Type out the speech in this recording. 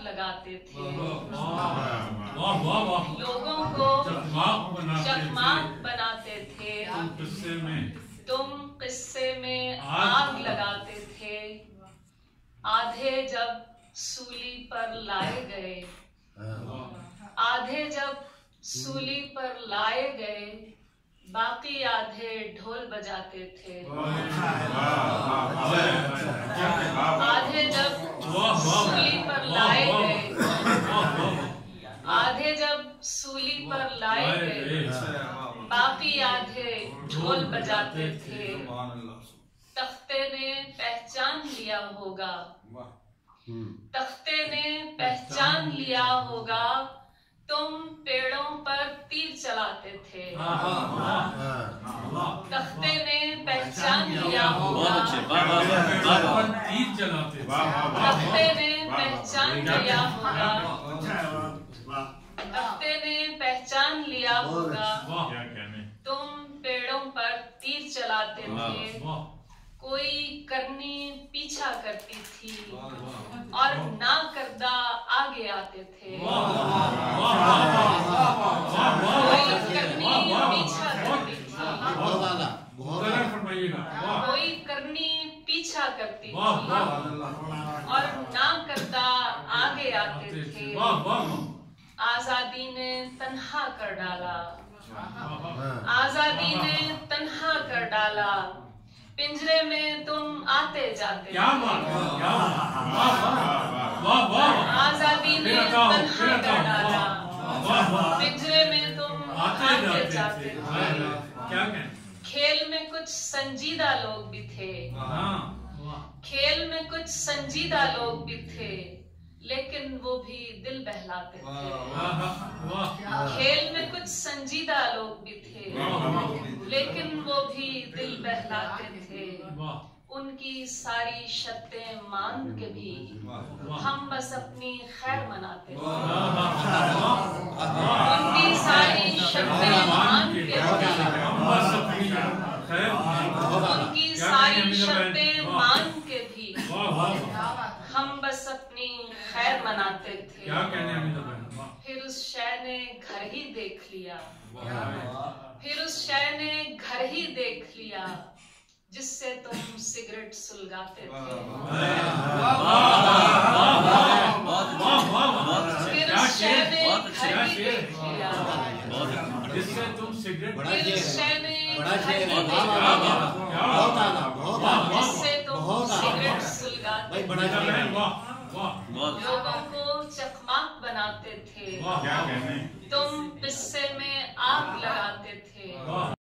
लगाते थे, वाह लोगों को चकमाक बनाते थे, तुम किस्से में आग लगाते थे। आधे जब सूली पर लाए गए, आधे जब सूली पर लाए गए, बाकी आधे ढोल बजाते थे। आधे जब सूली पर लाए गए, आधे जब सूली पर लाए गए, बाकी आधे ढोल बजाते थे। तख्ते ने पहचान लिया होगा, तख्ते ने पहचान लिया होगा, तुम पेड़ों पर तीर चलाते थे। तख्ते ने पहचान लिया होगा, तख्ते ने पहचान लिया होगा, तख्ते ने पहचान लिया होगा, तुम पेड़ों पर तीर चलाते थे। कोई करनी पीछा करती थी और ना करदा आगे आते थे। कोई करनी पीछा करती थी, कोई करनी पीछा करती थी और ना करदा आगे आते थे। आजादी ने तन्हा कर डाला, आजादी ने तन्हा कर डाला, पिंजरे में तुम आते जाते। क्या बात है, क्या आजादी ने तन्हा कर डाला, पिंजरे में तुम आते जाते। क्या कहें? खेल में कुछ संजीदा लोग भी थे, खेल में कुछ संजीदा लोग भी थे, लेकिन वो भी दिल बहलाते थे। खेल में कुछ संजीदा लोग भी थे, लेकिन वो भी दिल बहलाते थे। उनकी सारी शर्तें मान के भी हम बस अपनी खैर मनाते थे। उनकी सारी शर्तें मान के भी, उनकी सारी शर्तें मान के भी हम बस अपनी खैर मनाते थे। क्या कहने? फिर उस शय ने घर ही देख लिया, फिर उस शय ने घर ही देख लिया, जिससे तुम सिगरेट सुलगाते थे। फिर उस शय ने घर ही देख लिया, जिससे तुम सिगरेट, फिर उस शय ने घर ही देख लिया, जिससे तुम सिगरेट सुलगाते थे। लोगों को चकमाक बनाते थे, तुम पिस्से में आग लगाते थे।